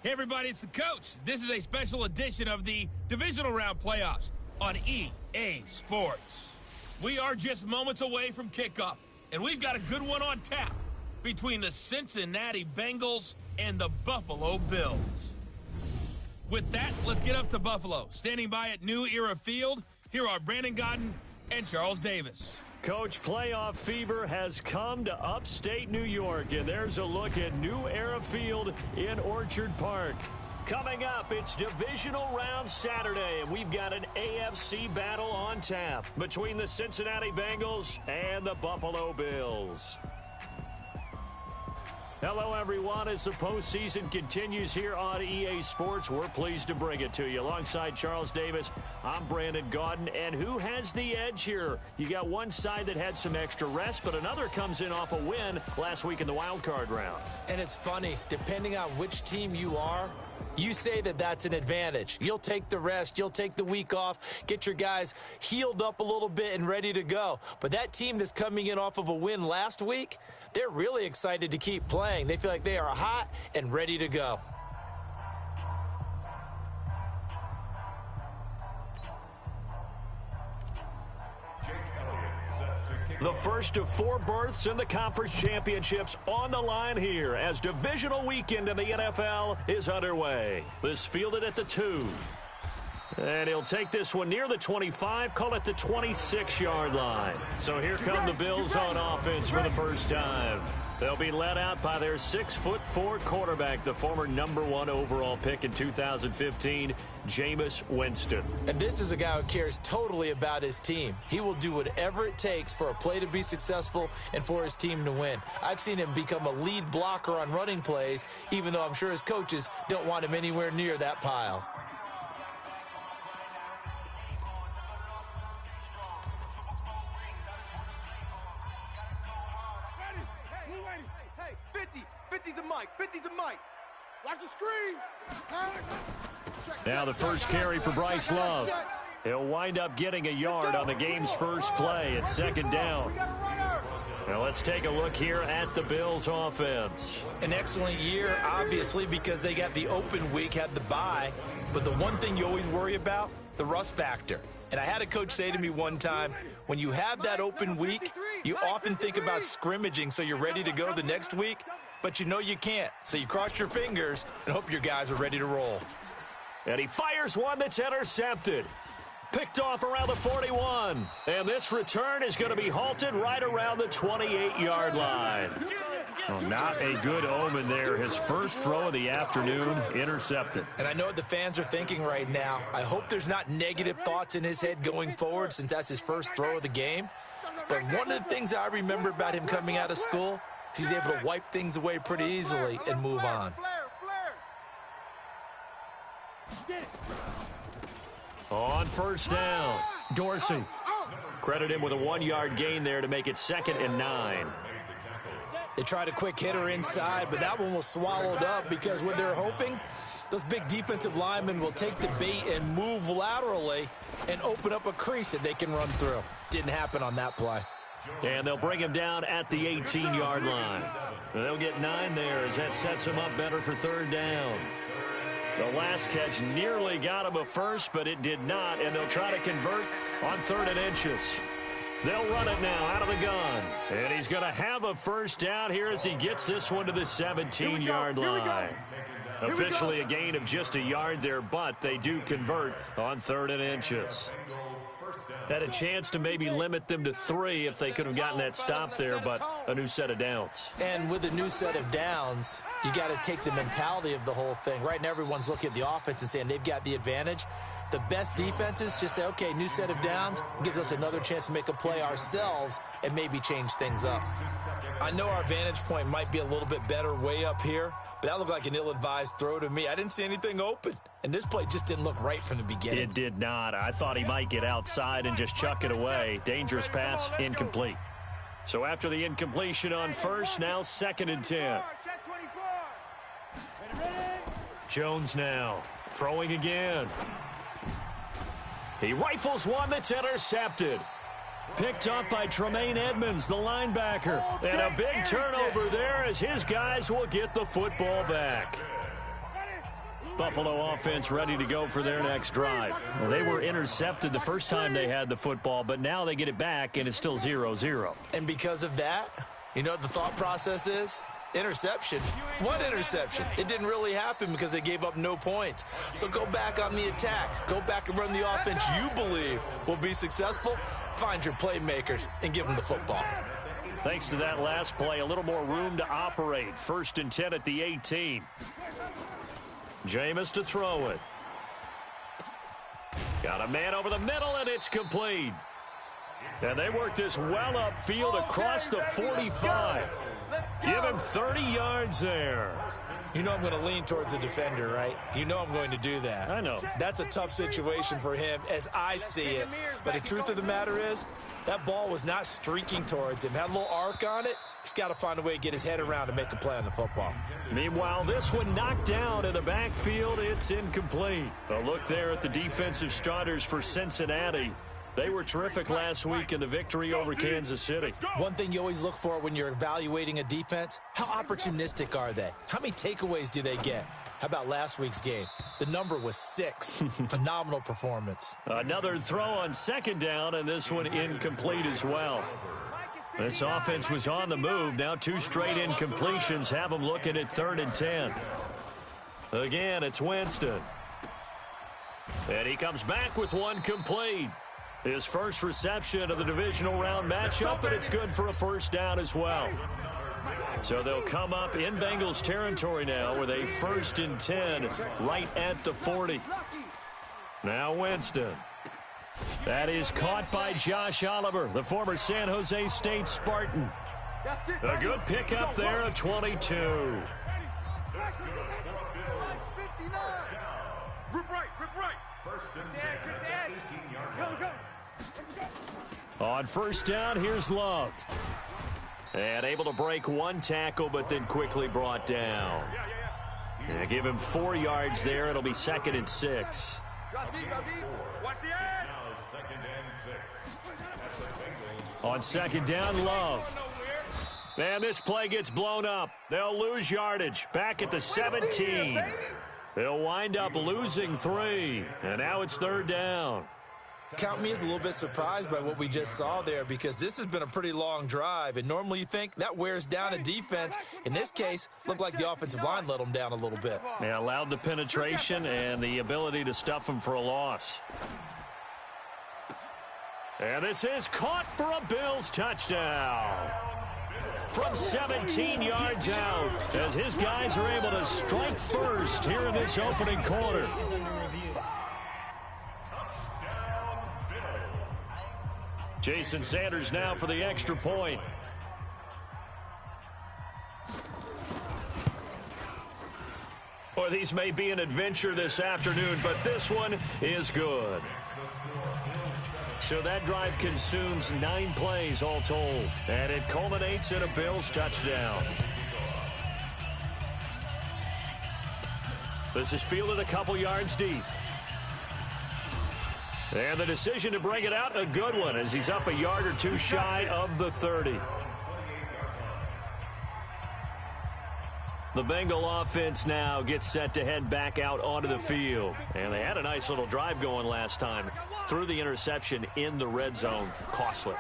Hey everybody, it's the coach. This is a special edition of the Divisional Round Playoffs on EA Sports. We are just moments away from kickoff, and we've got a good one on tap between the Cincinnati Bengals and the Buffalo Bills. With that, let's get up to Buffalo. Standing by at New Era Field, here are Brandon Godden and Charles Davis. Coach, playoff fever has come to upstate New York, and there's a look at New Era Field in Orchard Park. Coming up, it's Divisional Round Saturday, and we've got an AFC battle on tap between the Cincinnati Bengals and the Buffalo Bills. Hello, everyone. As the postseason continues here on EA Sports, we're pleased to bring it to you. Alongside Charles Davis, I'm Brandon Godden. And who has the edge here? You got one side that had some extra rest, but another comes in off a win last week in the wild card round. And it's funny, depending on which team you are, you say that that's an advantage. You'll take the rest, you'll take the week off, get your guys healed up a little bit and ready to go. But that team that's coming in off of a win last week, they're really excited to keep playing. They feel like they are hot and ready to go. The first of 4 berths in the conference championships on the line here as divisional weekend in the NFL is underway. This fielded at the 2. And he'll take this one near the 25, call it the 26-yard line. So here come the Bills on offense for the first time. They'll be led out by their 6'4" quarterback, the former #1 overall pick in 2015, Jameis Winston. And this is a guy who cares totally about his team. He will do whatever it takes for a play to be successful and for his team to win. I've seen him become a lead blocker on running plays, even though I'm sure his coaches don't want him anywhere near that pile. Watch the screen. Now the first carry for Bryce Love. He'll wind up getting a yard on the game's first play at 2nd down. Now let's take a look here at the Bills offense. An excellent year, obviously, because they got the open week, had the bye. But the one thing you always worry about, the rust factor. And I had a coach say to me one time, when you have that open week, you often think about scrimmaging so you're ready to go the next week. But you know you can't, so you cross your fingers and hope your guys are ready to roll. And he fires one that's intercepted. Picked off around the 41. And this return is going to be halted right around the 28-yard line. Well, not a good omen there. His first throw of the afternoon intercepted. And I know what the fans are thinking right now. I hope there's not negative thoughts in his head going forward since that's his first throw of the game. But one of the things I remember about him coming out of school, he's able to wipe things away pretty easily and move on. On first down, Dorsey. Credit him with a 1-yard gain there to make it 2nd and 9. They tried a quick hitter inside, but that one was swallowed up because what they're hoping, those big defensive linemen will take the bait and move laterally and open up a crease that they can run through. Didn't happen on that play. And they'll bring him down at the 18-yard line. They'll get 9 there as that sets him up better for 3rd down. The last catch nearly got him a first, but it did not, and they'll try to convert on 3rd and inches. They'll run it now out of the gun. And he's going to have a first down here as he gets this one to the 17-yard line. Officially a gain of just a yard there, but they do convert on 3rd and inches. Had a chance to maybe limit them to 3 if they could have gotten that stop there, but a new set of downs. And with a new set of downs, you got to take the mentality of the whole thing. Right now, everyone's looking at the offense and saying they've got the advantage. The best defenses just say, okay, new set of downs gives us another chance to make a play ourselves and maybe change things up. I know our vantage point might be a little bit better way up here, but that looked like an ill-advised throw to me. I didn't see anything open, and this play just didn't look right from the beginning. It did not. I thought he might get outside and just chuck it away. Dangerous pass, incomplete. So after the incompletion on first, now 2nd and 10. Jones now throwing again. He rifles one that's intercepted. Picked up by Tremaine Edmonds, the linebacker. And a big turnover there as his guys will get the football back. Buffalo offense ready to go for their next drive. Well, they were intercepted the first time they had the football, but now they get it back, and it's still 0-0. And because of that, you know what the thought process is? Interception. What interception? It didn't really happen because they gave up no points. So go back on the attack. Go back and run the offense you believe will be successful. Find your playmakers and give them the football. Thanks to that last play, a little more room to operate. 1st and 10 at the 18. Jameis to throw it. Got a man over the middle, and it's complete. And they work this well upfield across the 45. Give him 30 yards there. You know I'm going to lean towards the defender, right? You know I'm going to do that. I know. That's a tough situation for him as I see it. But the truth of the matter is, that ball was not streaking towards him. Had a little arc on it. He's got to find a way to get his head around and make a play on the football. Meanwhile, this one knocked down in the backfield. It's incomplete. A look there at the defensive starters for Cincinnati. They were terrific last week in the victory over Kansas City. One thing you always look for when you're evaluating a defense, how opportunistic are they? How many takeaways do they get? How about last week's game? The number was 6. Phenomenal performance. Another throw on 2nd down, and this one incomplete as well. This offense was on the move. Now 2 straight incompletions have them looking at 3rd and 10. Again, it's Winston. And he comes back with one complete. His first reception of the divisional round matchup, and it's good for a 1st down as well. So they'll come up in Bengals territory now with a 1st and 10 right at the 40. Now Winston. That is caught by Josh Oliver, the former San Jose State Spartan. A good pickup there at 22. Rip right. 1st and 10. 18-yard line. On 1st down, here's Love. And able to break one tackle, but then quickly brought down. And give him 4 yards there. It'll be 2nd and 6. On 2nd down, Love. And this play gets blown up. They'll lose yardage. Back at the 17. They'll wind up losing 3. And now it's 3rd down. Count me as a little bit surprised by what we just saw there because this has been a pretty long drive, and normally you think that wears down a defense. In this case, looked like the offensive line let them down a little bit. They allowed the penetration and the ability to stuff them for a loss. And this is caught for a Bills touchdown. From 17 yards out, as his guys are able to strike first here in this opening quarter. Jason Sanders now for the extra point. Boy, these may be an adventure this afternoon, but this one is good. So that drive consumes 9 plays all told, and it culminates in a Bills touchdown. This is fielded a couple yards deep. And the decision to bring it out, a good one, as he's up a yard or 2 shy of the 30. The Bengal offense now gets set to head back out onto the field. And they had a nice little drive going last time. Threw the interception in the red zone. Costly.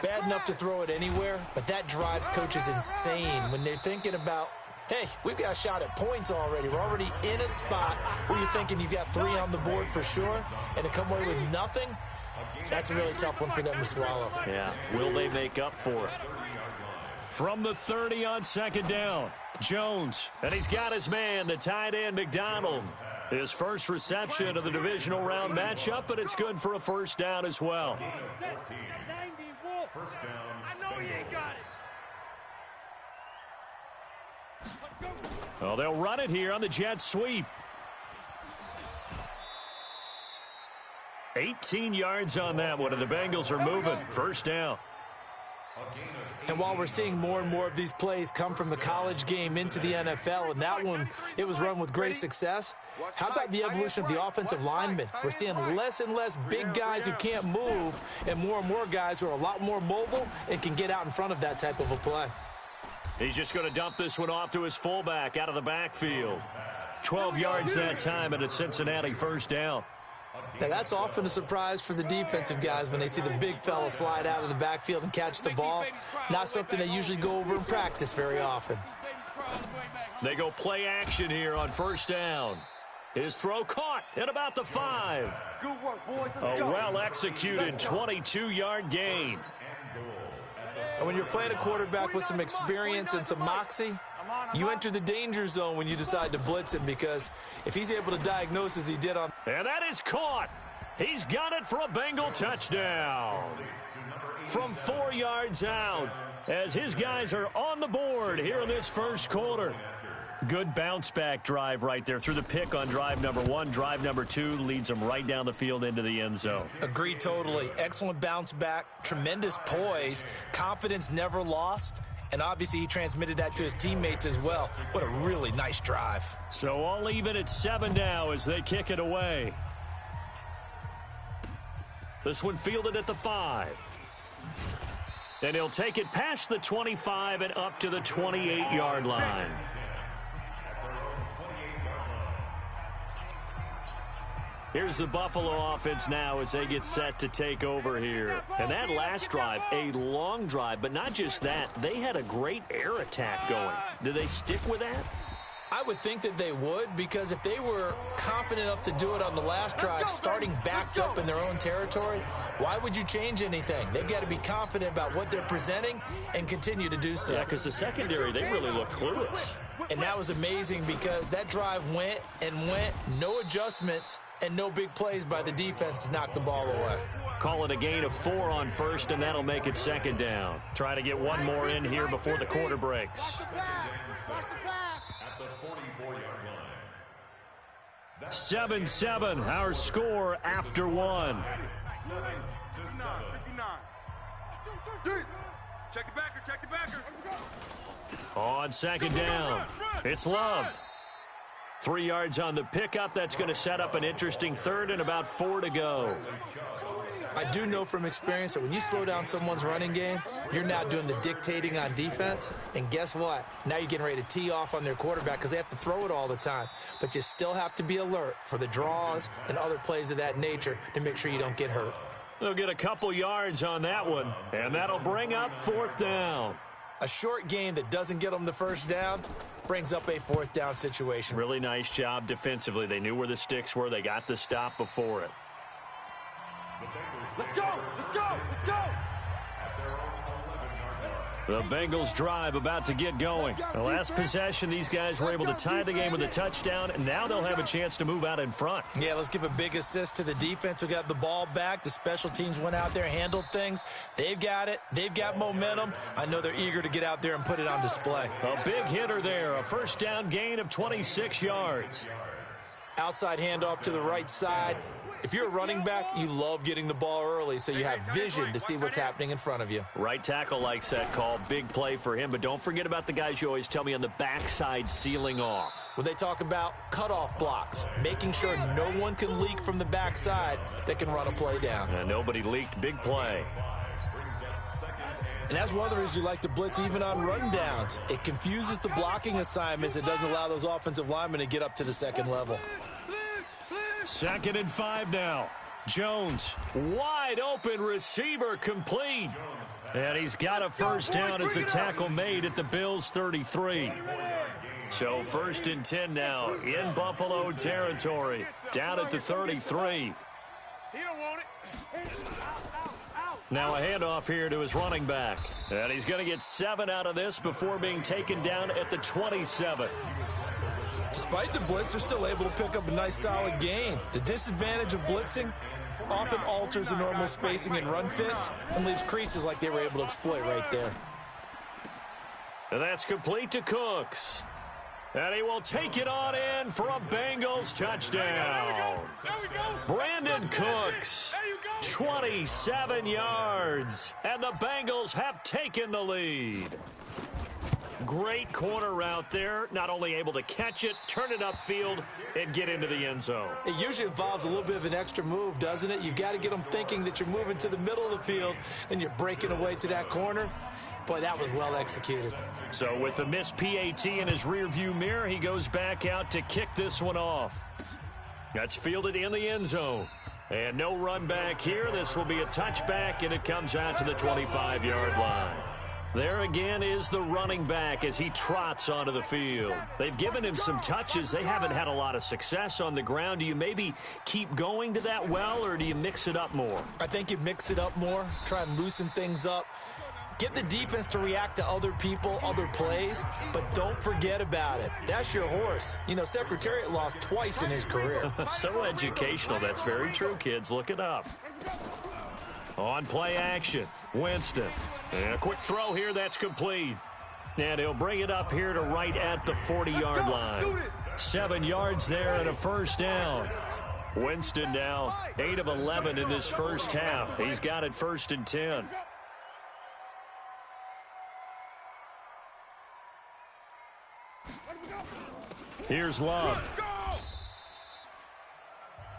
Bad enough to throw it anywhere, but that drives coaches insane when they're thinking about, hey, we've got a shot at points already. We're already in a spot where you're thinking you've got 3 on the board for sure, and to come away with nothing, that's a really tough one for them to swallow. Yeah, will they make up for it? From the 30 on 2nd down, Jones, and he's got his man, the tight end, McDonald. His first reception of the divisional round matchup, but it's good for a 1st down as well. 1st down. I know he ain't got it. Well, they'll run it here on the jet sweep. 18 yards on that one, and the Bengals are moving. 1st down. And while we're seeing more and more of these plays come from the college game into the NFL, and that one, it was run with great success, how about the evolution of the offensive linemen? We're seeing less and less big guys who can't move and more guys who are a lot more mobile and can get out in front of that type of a play. He's just going to dump this one off to his fullback out of the backfield. 12 yards that time, and a Cincinnati first down. Now, that's often a surprise for the defensive guys when they see the big fella slide out of the backfield and catch the ball. Not something they usually go over in practice very often. They go play action here on first down. His throw caught at about the 5. Good work, boys. A well-executed 22-yard gain. And when you're playing a quarterback with some experience and some moxie, you enter the danger zone when you decide to blitz him, because if he's able to diagnose as he did on... And that is caught. He's got it for a Bengal touchdown. From 4 yards out, as his guys are on the board here in this first quarter. Good bounce-back drive right there through the pick on drive number 1. Drive number 2 leads them right down the field into the end zone. Agree totally. Excellent bounce back, tremendous poise, confidence never lost, and obviously he transmitted that to his teammates as well. What a really nice drive. So all even at 7 now as they kick it away. This one fielded at the 5. And he'll take it past the 25 and up to the 28-yard line. Here's the Buffalo offense now as they get set to take over here. And that last drive, a long drive, but not just that. They had a great air attack going. Do they stick with that? I would think that they would, because if they were confident enough to do it on the last drive, starting backed up in their own territory, why would you change anything? They've got to be confident about what they're presenting and continue to do so. Yeah, because the secondary, they really look clueless. And that was amazing because that drive went and went, no adjustments, and no big plays by the defense to knock the ball away. Call it a gain of 4 on first, and that'll make it second down. Try to get one more in here before the quarter breaks. 7-7, our score after 1. 59. Check the backer, check the backer. On second down, it's Love. 3 yards on the pickup. That's going to set up an interesting third and about 4 to go. I do know from experience that when you slow down someone's running game, you're now doing the dictating on defense. And guess what? Now you're getting ready to tee off on their quarterback because they have to throw it all the time. But you still have to be alert for the draws and other plays of that nature to make sure you don't get hurt. They'll get a couple yards on that one, and that'll bring up 4th down. A short game that doesn't get them the first down brings up a 4th down situation. Really nice job defensively. They knew where the sticks were. They got the stop before it. Let's go, let's go, let's go. The Bengals drive about to get going. The last possession, these guys were able to tie the game with a touchdown, and now they'll have a chance to move out in front. Yeah, let's give a big assist to the defense who got the ball back. The special teams went out there, handled things. They've got it. They've got momentum. I know they're eager to get out there and put it on display. A big hitter there, a first down gain of 26 yards. Outside handoff to the right side. If you're a running back, you love getting the ball early so you have vision to see what's happening in front of you. Right tackle likes that call. Big play for him, but don't forget about the guys you always tell me on the backside sealing off. When they talk about cutoff blocks, making sure no one can leak from the backside that can run a play down. And nobody leaked. Big play. And that's one of the reasons you like to blitz even on rundowns. It confuses the blocking assignments. It doesn't allow those offensive linemen to get up to the second level. 2nd and 5 now. Jones, wide open receiver, complete. And he's got a first down as a tackle made at the Bills' 33. So 1st and 10 now in Buffalo territory, down at the 33. Now a handoff here to his running back. And he's going to get 7 out of this before being taken down at the 27. Despite the blitz, they're still able to pick up a nice solid gain. The disadvantage of blitzing often alters the normal spacing and run fits and leaves creases like they were able to exploit right there. And that's complete to Cooks. And he will take it on in for a Bengals touchdown. Brandon Cooks, 27 yards, and the Bengals have taken the lead. Great corner route there. Not only able to catch it, turn it upfield, and get into the end zone. It usually involves a little bit of an extra move, doesn't it? You've got to get them thinking that you're moving to the middle of the field and you're breaking away to that corner. Boy, that was well executed. So with the missed PAT in his rearview mirror, he goes back out to kick this one off. That's fielded in the end zone. And no run back here. This will be a touchback, and it comes out to the 25-yard line. There again is the running back as he trots onto the field. They've given him some touches. They haven't had a lot of success on the ground. Do you maybe keep going to that well, or do you mix it up more? I think you mix it up more, try and loosen things up. Get the defense to react to other people, other plays, but don't forget about it. That's your horse. You know, Secretariat lost twice in his career. So educational. That's very true, kids. Look it up. On play action, Winston. And a quick throw here, that's complete. And he'll bring it up here to right at the 40-yard line. 7 yards there and a first down. Winston now 8 of 11 in this first half. He's got it 1st and 10. Here's Love.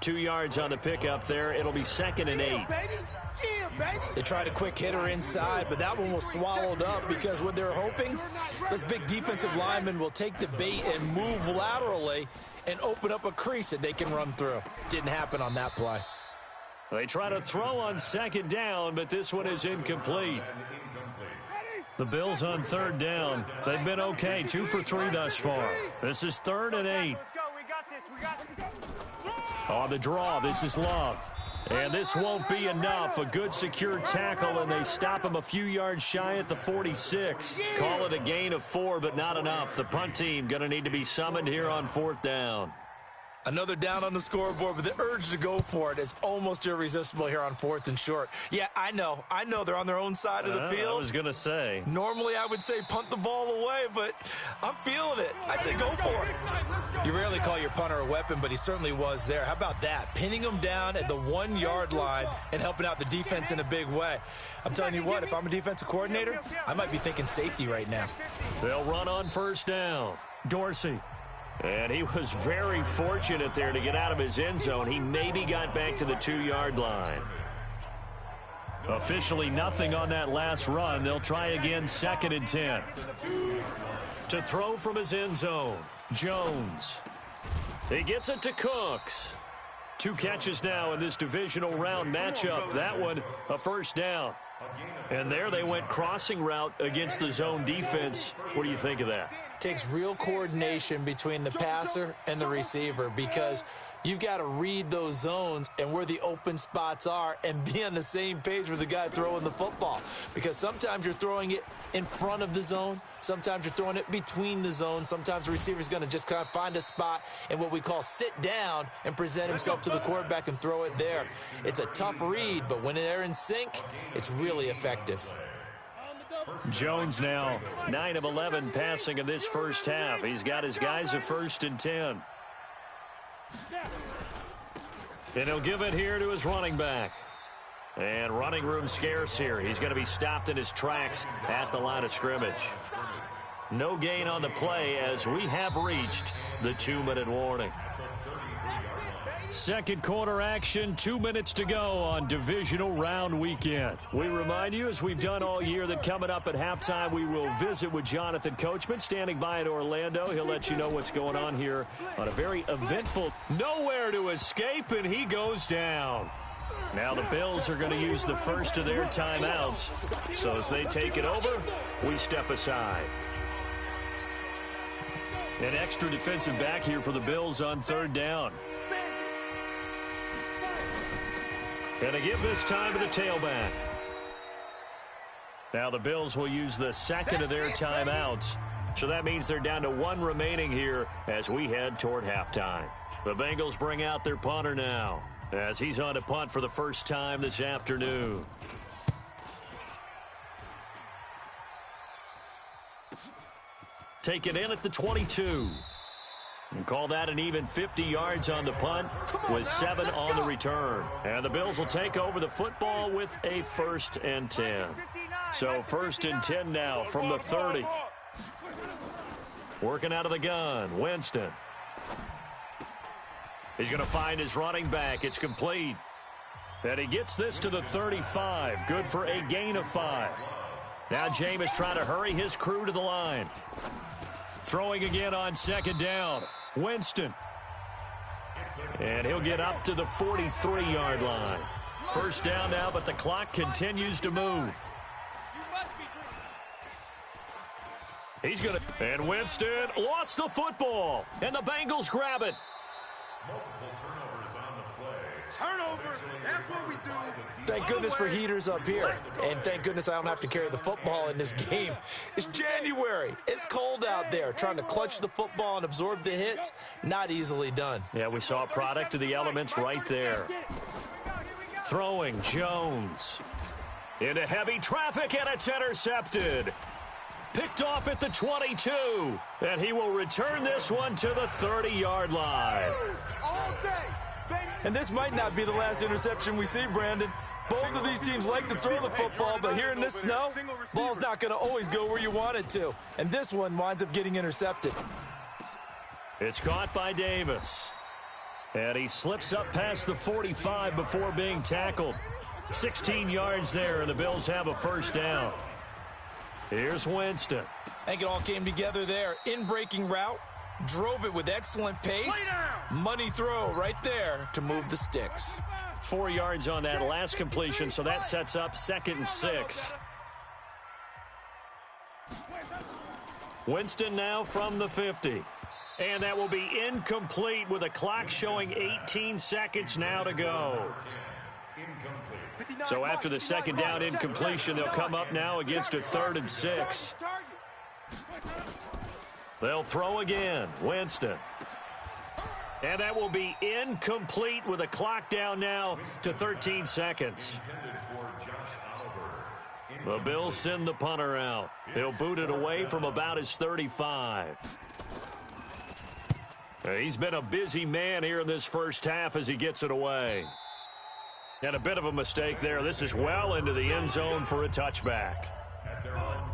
2 yards on the pickup there. It'll be 2nd and 8. They tried a quick hitter inside, but that one was swallowed up because what they're hoping, this big defensive lineman will take the bait and move laterally and open up a crease that they can run through. Didn't happen on that play. They try to throw on 2nd down, but this one is incomplete. The Bills on 3rd down. They've been okay, 2 for 3 thus far. This is 3rd and 8. On the draw, this is Love. And this won't be enough. A good secure tackle, and they stop him a few yards shy at the 46. Call it a gain of 4, but not enough. The punt team going to need to be summoned here on 4th down. Another down on the scoreboard, but the urge to go for it is almost irresistible here on 4th and short. Yeah, I know they're on their own side of the field. I was going to say. Normally I would say punt the ball away, but I'm feeling it. I say go for it. You rarely call your punter a weapon, but he certainly was there. How about that? Pinning him down at the 1-yard line and helping out the defense in a big way. I'm telling you what, if I'm a defensive coordinator, I might be thinking safety right now. They'll run on 1st down. Dorsey. And he was very fortunate there to get out of his end zone. He maybe got back to the 2-yard line. Officially nothing on that last run. They'll try again 2nd and 10. To throw from his end zone, Jones. He gets it to Cooks. 2 catches now in this divisional round matchup. That one, a first down. And there they went crossing route against the zone defense. What do you think of that? Takes real coordination between the passer and the receiver because you've got to read those zones and where the open spots are and be on the same page with the guy throwing the football. Because sometimes you're throwing it in front of the zone. Sometimes you're throwing it between the zones. Sometimes the receiver's going to just kind of find a spot and what we call sit down and present himself to the quarterback and throw it there. It's a tough read, but when they're in sync, it's really effective. Jones now 9 of 11 passing in this first half. He's got his guys at 1st and 10. And he'll give it here to his running back. And running room scarce here. He's going to be stopped in his tracks at the line of scrimmage. No gain on the play as we have reached the 2-minute warning. Second quarter action, 2 minutes to go on divisional round weekend. We remind you, as we've done all year, that coming up at halftime, we will visit with Jonathan Coachman, standing by in Orlando. He'll let you know what's going on here on a very eventful, nowhere to escape, and he goes down. Now the Bills are going to use the first of their timeouts. So as they take it over, we step aside. An extra defensive back here for the Bills on 3rd down. And they give this time to the tailback. Now the Bills will use the 2nd of their timeouts. So that means they're down to 1 remaining here as we head toward halftime. The Bengals bring out their punter now as he's on to punt for the first time this afternoon. Take it in at the 22. And call that an even 50 yards on the punt with 7 on the return. And the Bills will take over the football with a 1st and 10. So 1st and 10 now from the 30. Working out of the gun, Winston. He's going to find his running back. It's complete. And he gets this to the 35. Good for a gain of 5. Now Jameis trying to hurry his crew to the line. Throwing again on second down. Winston. And he'll get up to the 43-yard line. First down now, but the clock continues to move. He's going to... And Winston lost the football. And the Bengals grab it. Multiple turnovers on the play. Turnover, that's what we do. Thank goodness for heaters up here. And thank goodness I don't have to carry the football in this game. It's January. It's cold out there. Trying to clutch the football and absorb the hits, not easily done. Yeah, we saw a product of the elements right there. Throwing Jones. Into heavy traffic, and it's intercepted. Picked off at the 22. And he will return this one to the 30-yard line. And this might not be the last interception we see, Brandon. Both of these teams like to throw the football, but here in this snow, ball's not going to always go where you want it to. And this one winds up getting intercepted. It's caught by Davis. And he slips up past the 45 before being tackled. 16 yards there, and the Bills have a first down. Here's Winston. I think it all came together there. In-breaking route, drove it with excellent pace. Money throw right there to move the sticks. 4 yards on that last completion, so that sets up 2nd and 6. Winston now from the 50. And that will be incomplete with a clock showing 18 seconds now to go. So after the second down incompletion, they'll come up now against a 3rd and 6. They'll throw again. Winston. And that will be incomplete with a clock down now to 13 seconds. The Bills send the punter out. He'll boot it away from about his 35. He's been a busy man here in this first half as he gets it away. And a bit of a mistake there. This is well into the end zone for a touchback.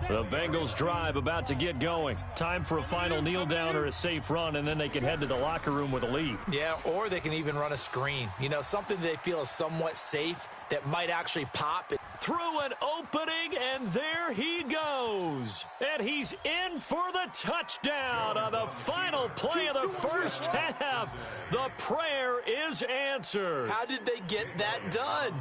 The Bengals drive about to get going. Time for a final kneel down or a safe run, and then they can head to the locker room with a lead. Yeah, or they can even run a screen. You know, something they feel is somewhat safe that might actually pop. Through an opening, and there he goes. And he's in for the touchdown on the final play of the first half. The prayer is answered. How did they get that done?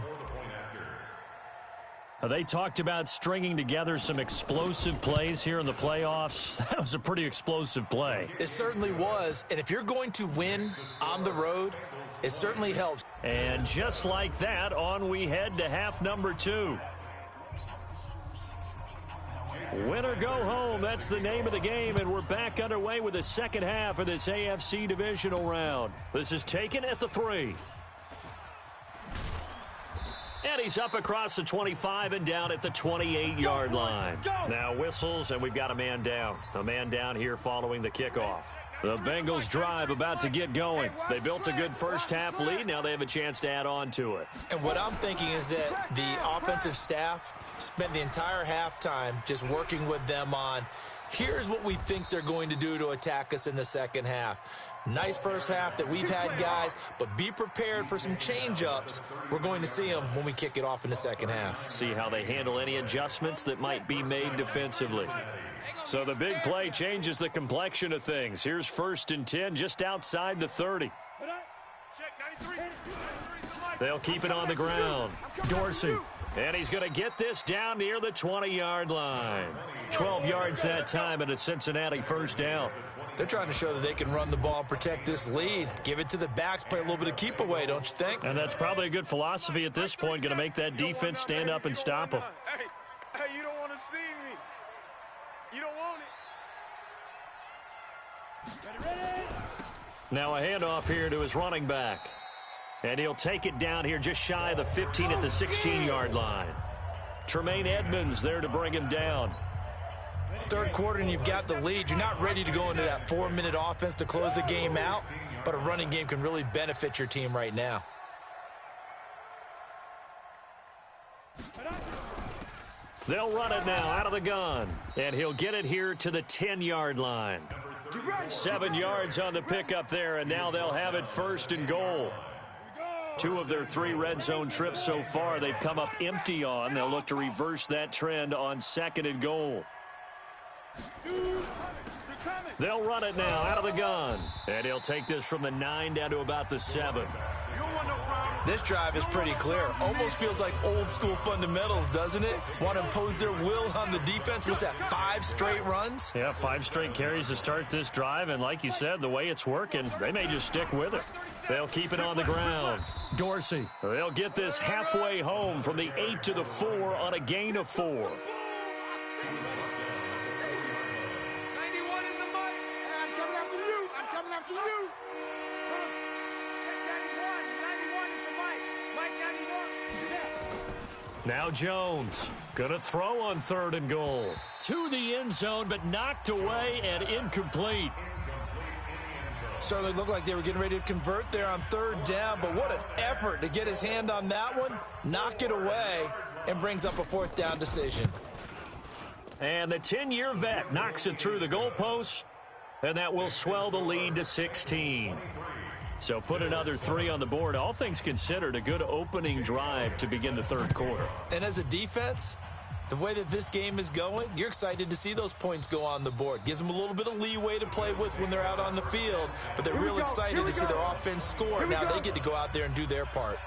They talked about stringing together some explosive plays here in the playoffs. That was a pretty explosive play. It certainly was. And if you're going to win on the road, it certainly helps. And just like that, on we head to half number 2. Win or go home, that's the name of the game, and we're back underway with the second half of this AFC Divisional round. This is taken at the 3. And he's up across the 25 and down at the 28-yard line. Now whistles, and we've got a man down. A man down here following the kickoff. The Bengals drive about to get going. They built a good first half lead. Now they have a chance to add on to it. And what I'm thinking is that the offensive staff spent the entire halftime just working with them on, here's what we think they're going to do to attack us in the second half. Nice first half that we've had, guys, but be prepared for some change-ups. We're going to see them when we kick it off in the second half. See how they handle any adjustments that might be made defensively. So the big play changes the complexion of things. Here's 1st and 10 just outside the 30. They'll keep it on the ground. Dorsey. And he's going to get this down near the 20-yard line. 12 yards that time and a Cincinnati first down. They're trying to show that they can run the ball and protect this lead. Give it to the backs, play a little bit of keep away, don't you think? And that's probably a good philosophy at this point, going to make that defense stand up and stop them. Hey, you don't want to see me. You don't want it. Now a handoff here to his running back. And he'll take it down here just shy of the 15 at the 16-yard line. Tremaine Edmonds there to bring him down. Third quarter and you've got the lead. You're not ready to go into that 4-minute offense to close the game out, but a running game can really benefit your team right now. They'll run it now out of the gun, and he'll get it here to the 10-yard line. 7 yards on the pickup there, and now they'll have it 1st and goal. 2 of their 3 red zone trips so far they've come up empty on. They'll look to reverse that trend on 2nd and goal. They'll run it now out of the gun. And he'll take this from the 9 down to about the 7. This drive is pretty clear. Almost feels like old school fundamentals, doesn't it? Want to impose their will on the defense. Was that 5 straight runs? Yeah, 5 straight carries to start this drive. And like you said, the way it's working, they may just stick with it. They'll keep it on the ground. Dorsey. They'll get this halfway home from the 8 to the 4 on a gain of 4. 91 is the mic. Hey, I'm coming after you. I'm coming after you. 91 is the mic. Mike 91. Now Jones. Going to throw on 3rd and goal. To the end zone, but knocked away and incomplete. Certainly looked like they were getting ready to convert there on 3rd down, but what an effort to get his hand on that one, knock it away, and brings up a 4th down decision. And the 10-year vet knocks it through the goalpost, and that will swell the lead to 16. So put another 3 on the board. All things considered, a good opening drive to begin the 3rd quarter. And as a defense, the way that this game is going, you're excited to see those points go on the board. Gives them a little bit of leeway to play with when they're out on the field, but they're real excited to see their offense score. Now they get to go out there and do their part.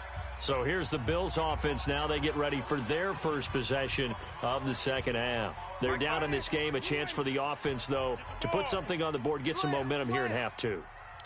So here's the Bills offense. Now they get ready for their first possession of the 2nd half. They're down in this game. A chance for the offense, though, to put something on the board, get some momentum here in half 2.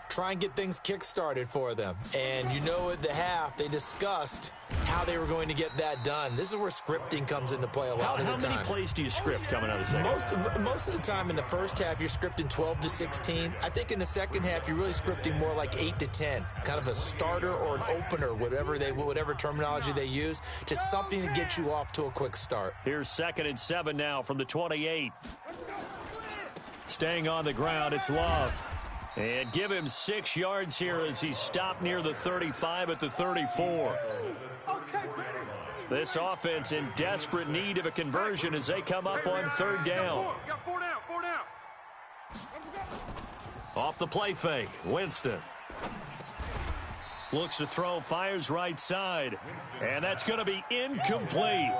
Try and get things kick-started for them. And you know at the half, they discussed how they were going to get that done. This is where scripting comes into play a lot of the time. How many plays do you script coming out of the second? Most of the time in the first half, you're scripting 12 to 16. I think in the second half, you're really scripting more like 8 to 10. Kind of a starter or an opener, whatever terminology they use. Just something to get you off to a quick start. Here's 2nd and 7 now from the 28. Staying on the ground, it's Love. And give him 6 yards here as he's stopped near the 35 at the 34. This offense in desperate need of a conversion as they come up on 3rd down. Got 4 down, 4 down. Off the play fake, Winston. Looks to throw, fires right side. And that's going to be incomplete.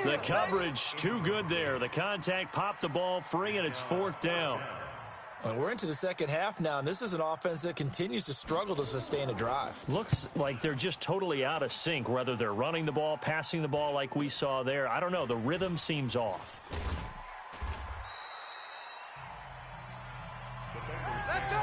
The coverage too good there. The contact popped the ball free, and it's 4th down. Well, we're into the second half now, and this is an offense that continues to struggle to sustain a drive. Looks like they're just totally out of sync, whether they're running the ball, passing the ball like we saw there. I don't know. The rhythm seems off. Let's go.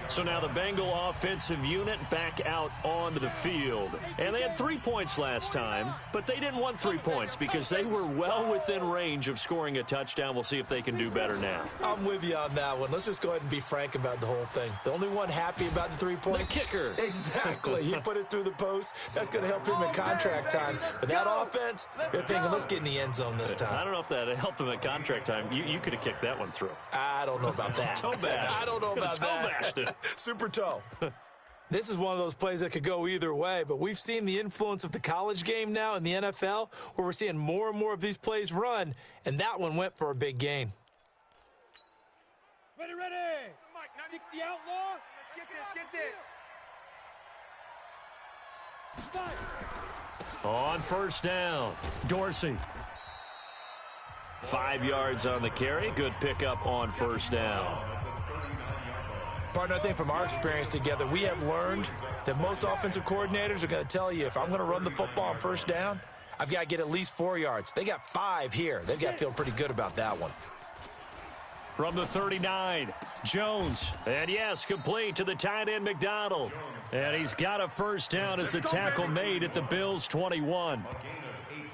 So now the Bengal offensive unit back out onto the field. And they had 3 points last time, but they didn't want 3 points because they were well within range of scoring a touchdown. We'll see if they can do better now. I'm with you on that one. Let's just go ahead and be frank about the whole thing. The only one happy about the 3-point? The kicker. Exactly. He put it through the post. That's going to help him in contract time. But that offense, they're thinking, let's get in the end zone this time. I don't know if that helped him at contract time. You could have kicked that one through. I don't know about that. Toe bash. I don't know about that. Toe bashed it. Super toe. This is one of those plays that could go either way, but we've seen the influence of the college game now in the NFL, where we're seeing more and more of these plays run, and that one went for a big gain. Ready. 60 outlaw. Let's get this. On 1st down, Dorsey. 5 yards on the carry. Good pickup on 1st down. Partner, I think from our experience together, we have learned that most offensive coordinators are going to tell you, if I'm going to run the football on 1st down, I've got to get at least 4 yards. They got 5 here. They've got to feel pretty good about that one. From the 39, Jones. And yes, complete to the tight end, McDonald. And he's got a 1st down as the tackle made at the Bills' 21.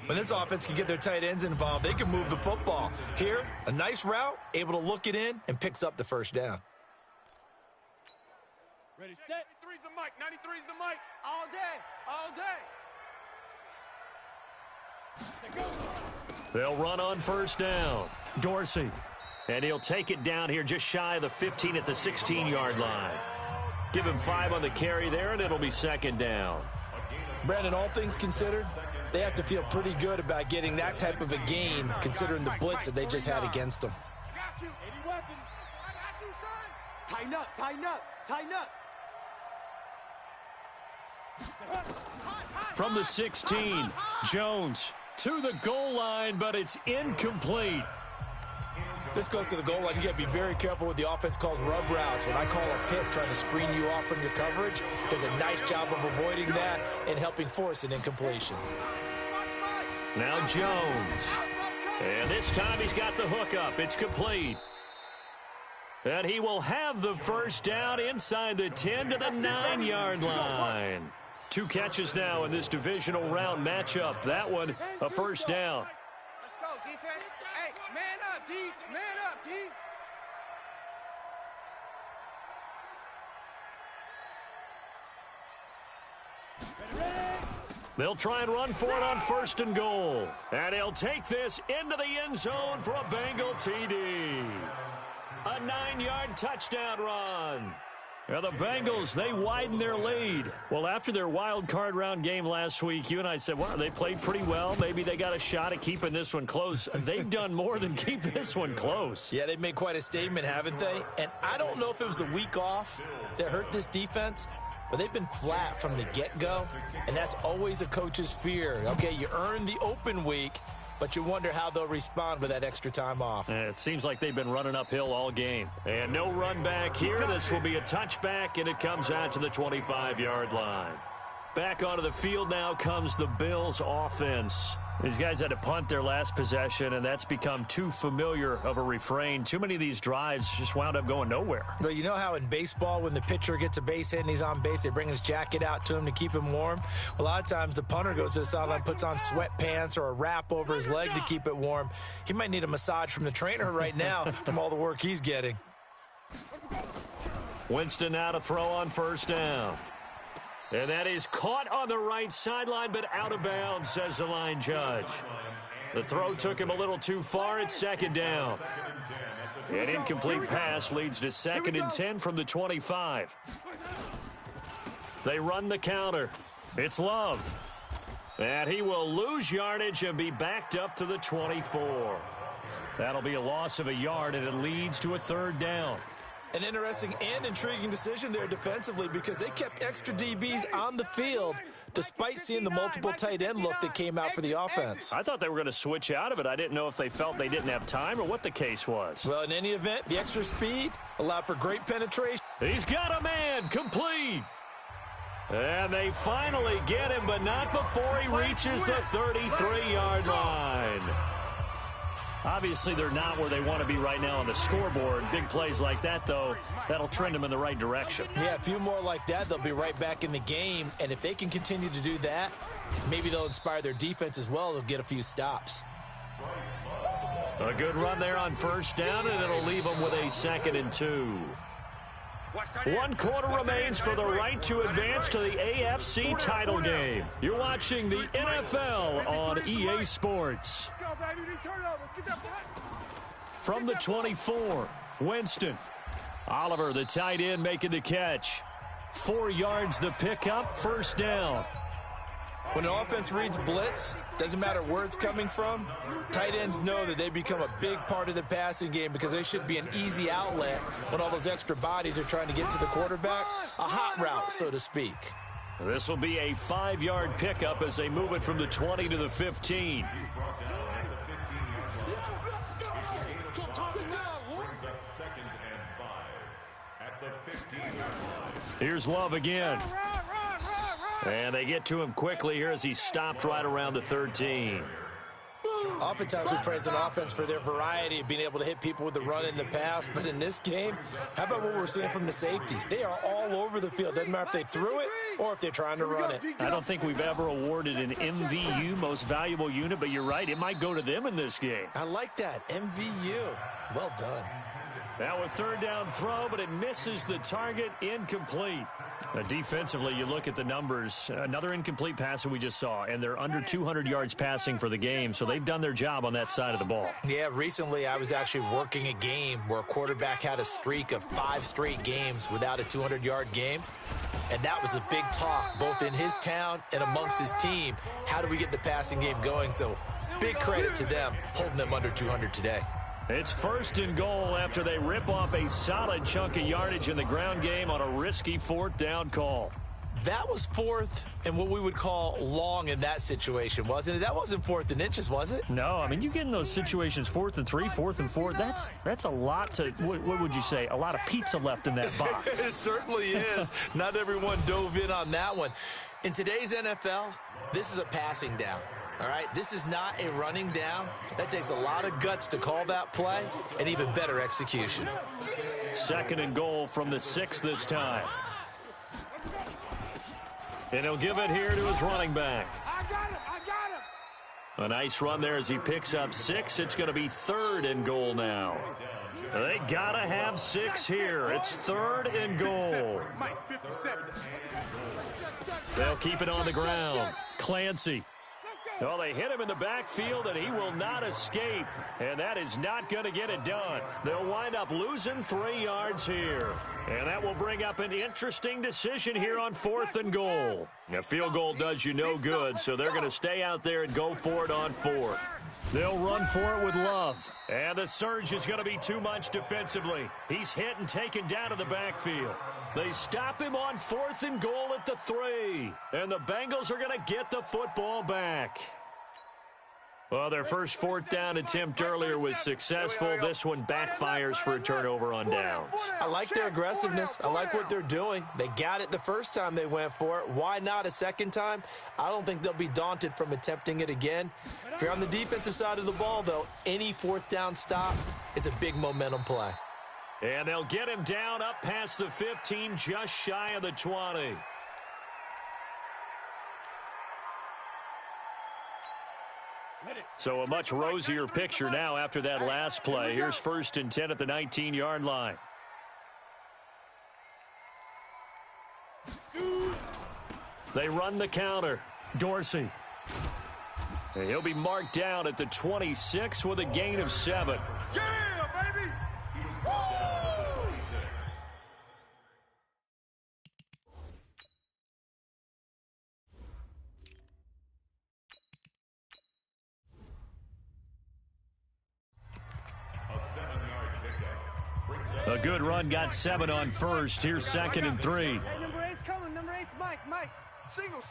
When this offense can get their tight ends involved, they can move the football. Here, a nice route, able to look it in, and picks up the 1st down. Ready, set. 93's the mic. 93's the mic. All day. They'll run on 1st down. Dorsey. And he'll take it down here just shy of the 15 at the 16-yard line. Give him 5 on the carry there, and it'll be 2nd down. Brandon, all things considered, they have to feel pretty good about getting that type of a gain, considering the blitz that they just had against them. Got you. Any weapons? I got you, son. Tighten up. From the 16, Jones to the goal line, but it's incomplete. This goes to the goal line. You got to be very careful with the offense calls rub routes. When I call a pick trying to screen you off from your coverage, does a nice job of avoiding that and helping force an incompletion. Now Jones. And this time he's got the hook up. It's complete. And he will have the first down inside the 10 to the 9-yard line. 2 catches now in this divisional round matchup. That one, a first down. Let's go, defense. Hey, man up, D. Man up, D. They'll try and run for it on 1st and goal. And he'll take this into the end zone for a Bengal TD. A 9-yard touchdown run. Now the Bengals, they widen their lead. Well, after their wild card round game last week, you and I said, well, they played pretty well. Maybe they got a shot at keeping this one close. They've done more than keep this one close. Yeah, they've made quite a statement, haven't they? And I don't know if it was the week off that hurt this defense, but they've been flat from the get-go, and that's always a coach's fear. Okay, you earn the open week, but you wonder how they'll respond with that extra time off. It seems like they've been running uphill all game. And no run back here. This will be a touchback, and it comes out to the 25-yard line. Back onto the field now comes the Bills offense. These guys had to punt their last possession, and that's become too familiar of a refrain. Too many of these drives just wound up going nowhere. Well, you know how in baseball, when the pitcher gets a base hit and he's on base, they bring his jacket out to him to keep him warm? Well, a lot of times the punter goes to the sideline, puts on sweatpants or a wrap over his leg to keep it warm. He might need a massage from the trainer right now from all the work he's getting. Winston now to throw on 1st down. And that is caught on the right sideline, but out of bounds, says the line judge. The throw took him a little too far. It's 2nd down. An incomplete pass leads to 2nd and 10 from the 25. They run the counter. It's Love. And he will lose yardage and be backed up to the 24. That'll be a loss of a yard, and it leads to a 3rd down. An interesting and intriguing decision there defensively because they kept extra DBs on the field despite seeing the multiple tight end look that came out for the offense. I thought they were going to switch out of it. I didn't know if they felt they didn't have time or what the case was. Well, in any event, the extra speed allowed for great penetration. He's got a man, complete. And they finally get him, but not before he reaches the 33-yard line. Obviously, they're not where they want to be right now on the scoreboard. Big plays like that, though, that'll trend them in the right direction. Yeah, a few more like that, they'll be right back in the game. And if they can continue to do that, maybe they'll inspire their defense as well. They'll get a few stops. A good run there on 1st down, and it'll leave them with a 2nd and 2. 1 quarter remains for the right to advance to the AFC title game. You're watching the NFL on EA Sports. From the 24, Winston. Oliver, the tight end, making the catch. 4 yards the pickup, 1st down. When an offense reads blitz, doesn't matter where it's coming from, tight ends know that they become a big part of the passing game because they should be an easy outlet when all those extra bodies are trying to get to the quarterback. A hot route, so to speak. This will be a 5-yard pickup as they move it from the 20 to the 15. Here's Love again. And they get to him quickly here as he stopped right around the 13. Oftentimes we praise an offense for their variety of being able to hit people with the run in the pass, but in this game, how about what we're seeing from the safeties? They are all over the field. Doesn't matter if they threw it or if they're trying to run it. I don't think we've ever awarded an MVU, most valuable unit, but you're right, it might go to them in this game. I like that, MVU. Well done. Now a 3rd down throw, but it misses the target, incomplete. Defensively, you look at the numbers, another incomplete pass that we just saw, and they're under 200 yards passing for the game, so they've done their job on that side of the ball. Yeah, recently I was actually working a game where a quarterback had a streak of 5 straight games without a 200-yard game, and that was a big talk both in his town and amongst his team. How do we get the passing game going? So big credit to them holding them under 200 today. It's 1st and goal after they rip off a solid chunk of yardage in the ground game on a risky 4th down call. That was fourth and what we would call long in that situation, wasn't it? That wasn't 4th and inches, was it? No, I mean, you get in those situations 4th and 3, 4th and 4. That's a lot to, what would you say, a lot of pizza left in that box. It certainly is. Not everyone dove in on that one. In today's NFL, this is a passing down. All right, this is not a running down. That takes a lot of guts to call that play and even better execution. 2nd and goal from the 6 this time. And he'll give it here to his running back. I got him. A nice run there as he picks up 6. It's going to be 3rd and goal now. They got to have 6 here. It's 3rd and goal. Mike, 57. They'll keep it on the ground. Clancy. Well, they hit him in the backfield, and he will not escape. And that is not going to get it done. They'll wind up losing 3 yards here. And that will bring up an interesting decision here on 4th and goal. A field goal does you no good, so they're going to stay out there and go for it on 4th. They'll run for it with Love. And the surge is going to be too much defensively. He's hit and taken down to the backfield. They stop him on 4th and goal at the 3. And the Bengals are going to get the football back. Well, their first 4th down attempt earlier was successful. This one backfires for a turnover on downs. I like their aggressiveness. I like what they're doing. They got it the first time they went for it. Why not a second time? I don't think they'll be daunted from attempting it again. If you're on the defensive side of the ball, though, any 4th down stop is a big momentum play. And they'll get him down up past the 15, just shy of the 20. So a much rosier picture now after that last play. Here's 1st and 10 at the 19-yard line. They run the counter. Dorsey. And he'll be marked down at the 26 with a gain of 7. Yeah, baby. A good run, got 7 on 1st. Here's 2nd and 3. Hey, number 8's coming. Number 8's Mike. Single.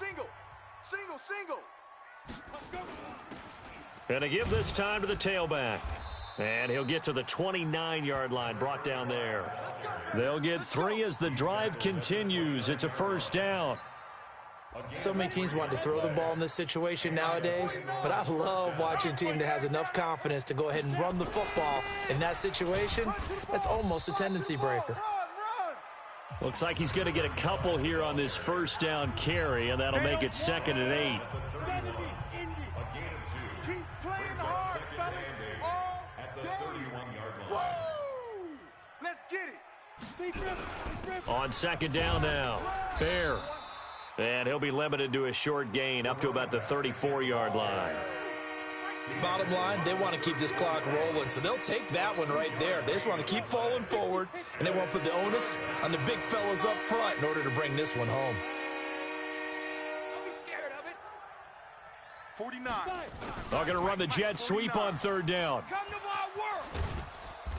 And to give this time to the tailback. And he'll get to the 29-yard line, brought down there. They'll get 3 as the drive continues. It's a 1st down. So many teams want to throw the ball in this situation nowadays, but I love watching a team that has enough confidence to go ahead and run the football in that situation. That's almost a tendency breaker. Looks like he's going to get a couple here on this 1st down carry, and that'll make it 2nd and 8. Keep playing hard, fellas, all day. Let's get it. On 2nd down now, Bear. And he'll be limited to a short gain up to about the 34-yard line. Bottom line, they want to keep this clock rolling, so they'll take that one right there. They just want to keep falling forward, and they want to put the onus on the big fellas up front in order to bring this one home. Don't be scared of it. 49. They're going to run the jet sweep on 3rd down. Come to my work.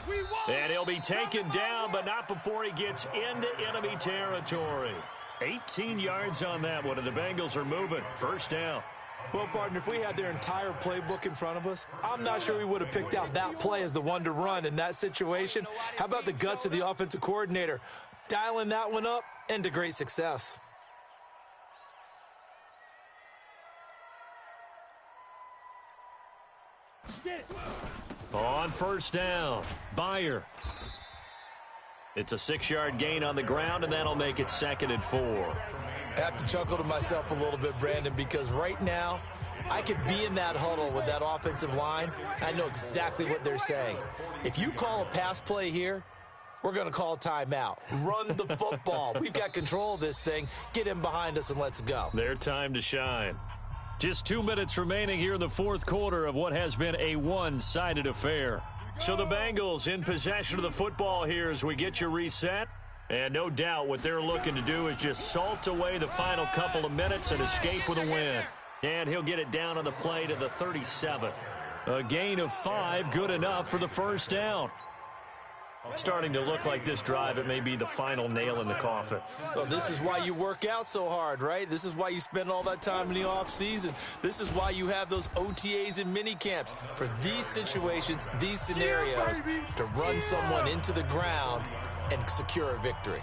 We won. And he'll be taken down, but not before he gets into enemy territory. 18 yards on that one, and the Bengals are moving. 1st down. Well, partner, if we had their entire playbook in front of us, I'm not sure we would have picked out that play as the one to run in that situation. How about the guts of the offensive coordinator? Dialing that one up into great success. On 1st down, Byer. It's a 6-yard gain on the ground, and that'll make it 2nd and 4. I have to chuckle to myself a little bit, Brandon, because right now I could be in that huddle with that offensive line. I know exactly what they're saying. If you call a pass play here, we're going to call timeout. Run the football. We've got control of this thing. Get in behind us and let's go. Their time to shine. Just 2 minutes remaining here in the 4th quarter of what has been a one-sided affair. So the Bengals in possession of the football here as we get you reset. And no doubt what they're looking to do is just salt away the final couple of minutes and escape with a win. And he'll get it down on the play to the 37. A gain of 5, good enough for the 1st down. Starting to look like this drive, it may be the final nail in the coffin. So this is why you work out so hard, right? This is why you spend all that time in the offseason. This is why you have those OTAs and mini camps for these situations, these scenarios, to run someone into the ground and secure a victory.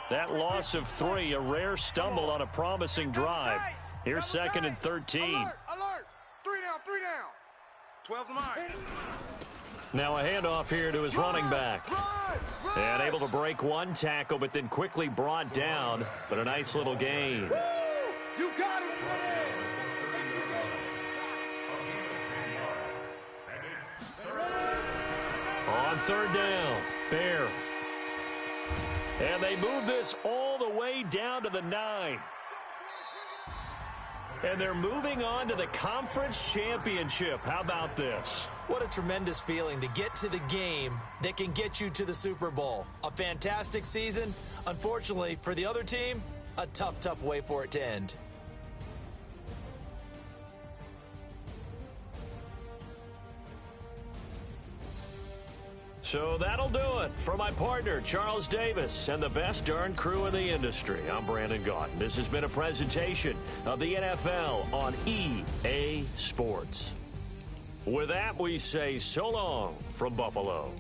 That loss of 3, a rare stumble on a promising drive. Here's 2nd and 13. Alert, alert. 3 down. 12's mine. Now a handoff here to his running back. And able to break one tackle, but then quickly brought down. But a nice little gain. You got it. On 3rd down, Bear. And they move this all the way down to the 9. And they're moving on to the conference championship. How about this? What a tremendous feeling to get to the game that can get you to the Super Bowl. A fantastic season. Unfortunately, for the other team, a tough way for it to end. So that'll do it for my partner, Charles Davis, and the best darn crew in the industry. I'm Brandon Gaudin. This has been a presentation of the NFL on EA Sports. With that, we say so long from Buffalo.